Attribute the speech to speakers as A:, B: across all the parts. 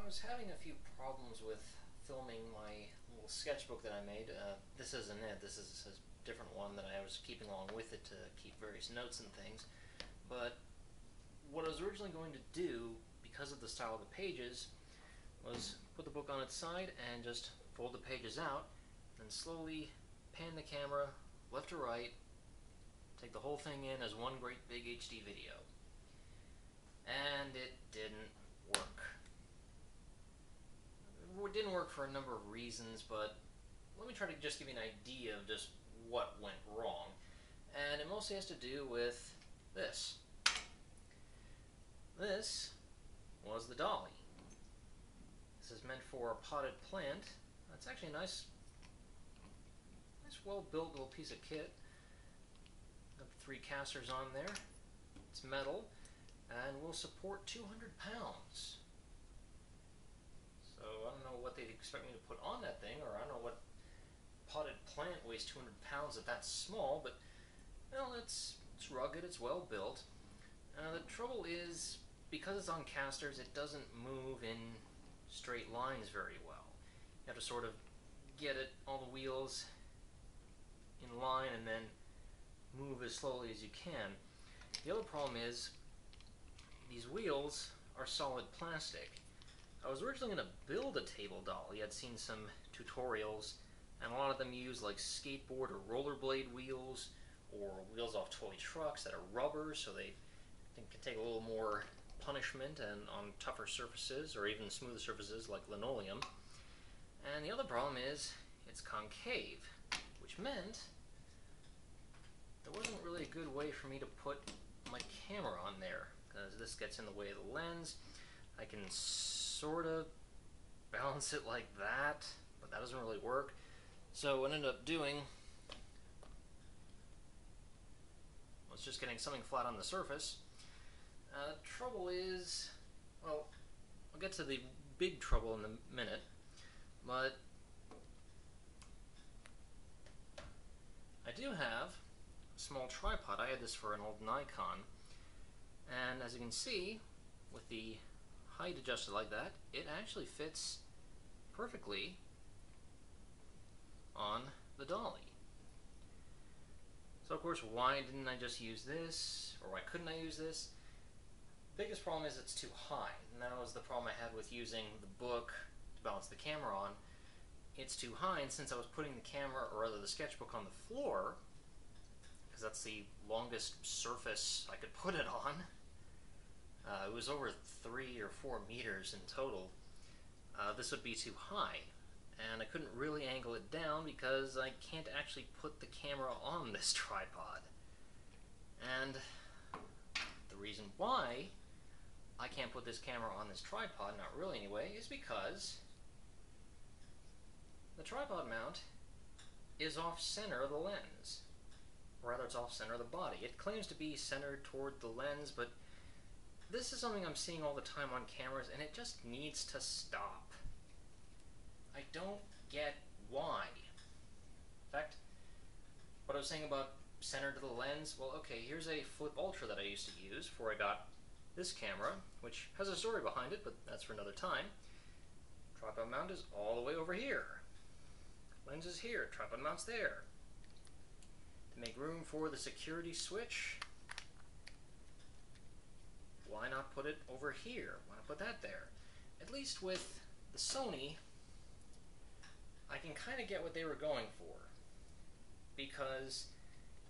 A: was having a few problems with filming my little sketchbook that I made. This isn't it. This is a different one that I was keeping along with it to keep various notes and things. But what I was originally going to do, because of the style of the pages, was put the book on its side and just fold the pages out, and slowly pan the camera left to right, take the whole thing in as one great big HD video. And it didn't work. It didn't work for a number of reasons, but let me try to just give you an idea of just what went wrong. And it mostly has to do with this. This was the dolly. This is meant for a potted plant. It's actually a nice well-built little piece of kit. Got 3 casters on there. It's metal and will support 200 pounds. So I don't know what they'd expect me to put on that thing, or I don't know what potted plant weighs 200 pounds if that's small, but well, it's rugged, it's well built. The trouble is, because it's on casters, it doesn't move in straight lines very well. You have to sort of get it, all the wheels in line, and then move as slowly as you can. The other problem is, these wheels are solid plastic. I was originally going to build a table dolly. I'd seen some tutorials, and a lot of them use like skateboard or rollerblade wheels, or wheels off toy trucks that are rubber, so they can take a little more punishment and on tougher surfaces, or even smoother surfaces like linoleum. And the other problem is, it's concave, which meant there wasn't really a good way for me to put my camera on there, because this gets in the way of the lens. I can sort of balance it like that, but that doesn't really work. So what I ended up doing was just getting something flat on the surface. The trouble is, well, I'll get to the big trouble in a minute, but I do have a small tripod. I had this for an old Nikon, and as you can see, with the height adjusted like that, it actually fits perfectly on the dolly. So of course, why didn't I just use this, or why couldn't I use this? The biggest problem is it's too high, and that was the problem I had with using the book to balance the camera on. It's too high, and since I was putting the camera, or rather the sketchbook, on the floor, because that's the longest surface I could put it on, it was over 3 or 4 meters in total. This would be too high, and I couldn't really angle it down because I can't actually put the camera on this tripod. And the reason why I can't put this camera on this tripod, not really anyway, is because the tripod mount is off-center of the lens. Or rather, it's off-center of the body. It claims to be centered toward the lens, but this is something I'm seeing all the time on cameras, and it just needs to stop. I don't get why. In fact, what I was saying about center to the lens, well, okay, here's a Flip Ultra that I used to use before I got this camera, which has a story behind it, but that's for another time. Tripod mount is all the way over here. Lens is here, tripod mount's there. To make room for the security switch, why not put it over here? Why not put that there? At least with the Sony, I can kind of get what they were going for, because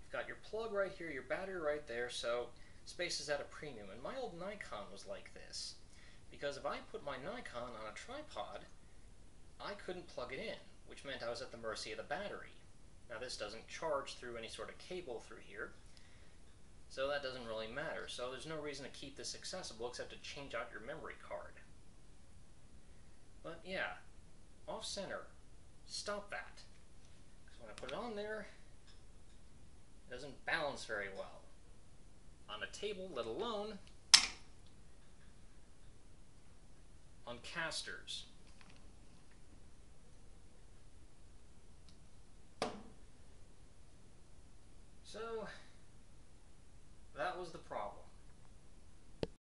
A: you've got your plug right here, your battery right there, so space is at a premium. And my old Nikon was like this, because if I put my Nikon on a tripod, I couldn't plug it in, which meant I was at the mercy of the battery. Now this doesn't charge through any sort of cable through here, so that doesn't really matter. So there's no reason to keep this accessible except to change out your memory card. But yeah, off-center. Stop that. Because when I put it on there, it doesn't balance very well. On a table, let alone on casters.